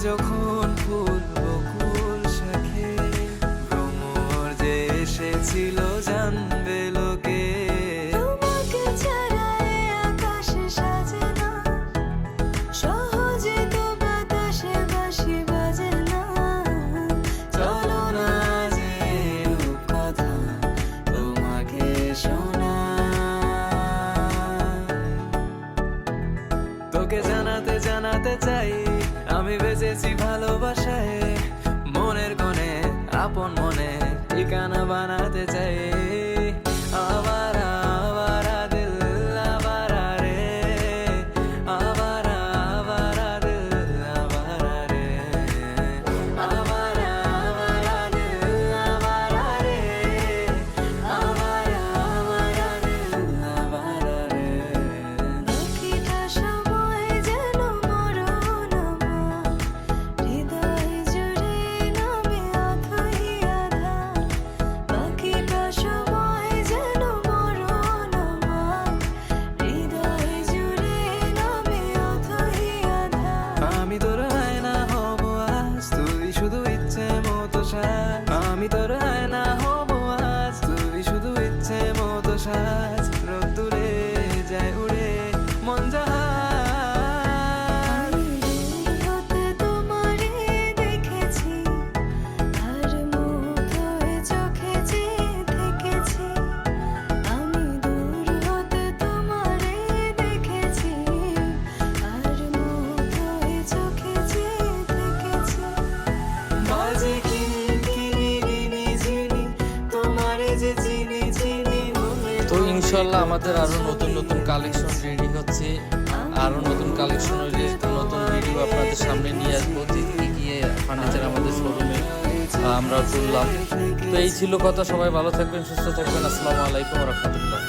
যখন ফুল বকুল শাখে ভ্রমর যে এসেছিল জানবে লোকে। তোমাকে ছাড়া এ আকাশ সাজে না, সহজে তো বাতাসে বাঁশি বাজে না। চলো না যে রূপকথা তোমাকে শোনাই। তোকে জানাতে জানাতে চাই আমি বেঁচেছি ভালোবাসায়, মনের কোণে আপন মনে ঠিকানা বানাতে চাই। আবারা আবারা দিল আবারা রে, আবারা আবারা দিল আবারা রে, আবারা আবারা দিল আবারা রে, আবারা আবারা দিল আবারা রে। বাকিটা সময় যেন মরণ আমার, হৃদয় জুড়ে নামে অথই আধার। বাকিটা সময় যেন মরণ আমার, হৃদয় জুড়ে নামে অথই আধার। আমি তোর আয়না হব আজ, তুই শুধু ইচ্ছে মতো সাজ। আমি তোর আয়না হব আজ, তুই শুধু ইচ্ছে মতো সাজ। রোদ্দুরে যায় উড়ে মন জাহাজ। আমি দূর হতে তোমারে দেখেছি, আর মুগ্ধ হয়ে চোখে চেয়ে থেকেছি। আমি দূর হতে তোমারে দেখেছি, আর মুগ্ধ হয়ে চোখে চেয়ে থেকেছি। বাজে কিনকিনি রিনি ঝিনি, তোমারে যে চিনি চিনি মনে। তো ইনশাল্লাহ আমাদের আরো নতুন নতুন কালেকশন রেডি হচ্ছে, আরো নতুন কালেকশনের নতুন ভিডিও আপনাদের সামনে নিয়ে আসবো। যেদিকে গিয়ে ফার্নিচার আমাদের শোরুমে আমরা তুললাম। তো এই ছিল কথা, সবাই ভালো থাকবেন, সুস্থ থাকবেন। আসসালামু আলাইকুম ওয়া রাহমাতুল্লাহ।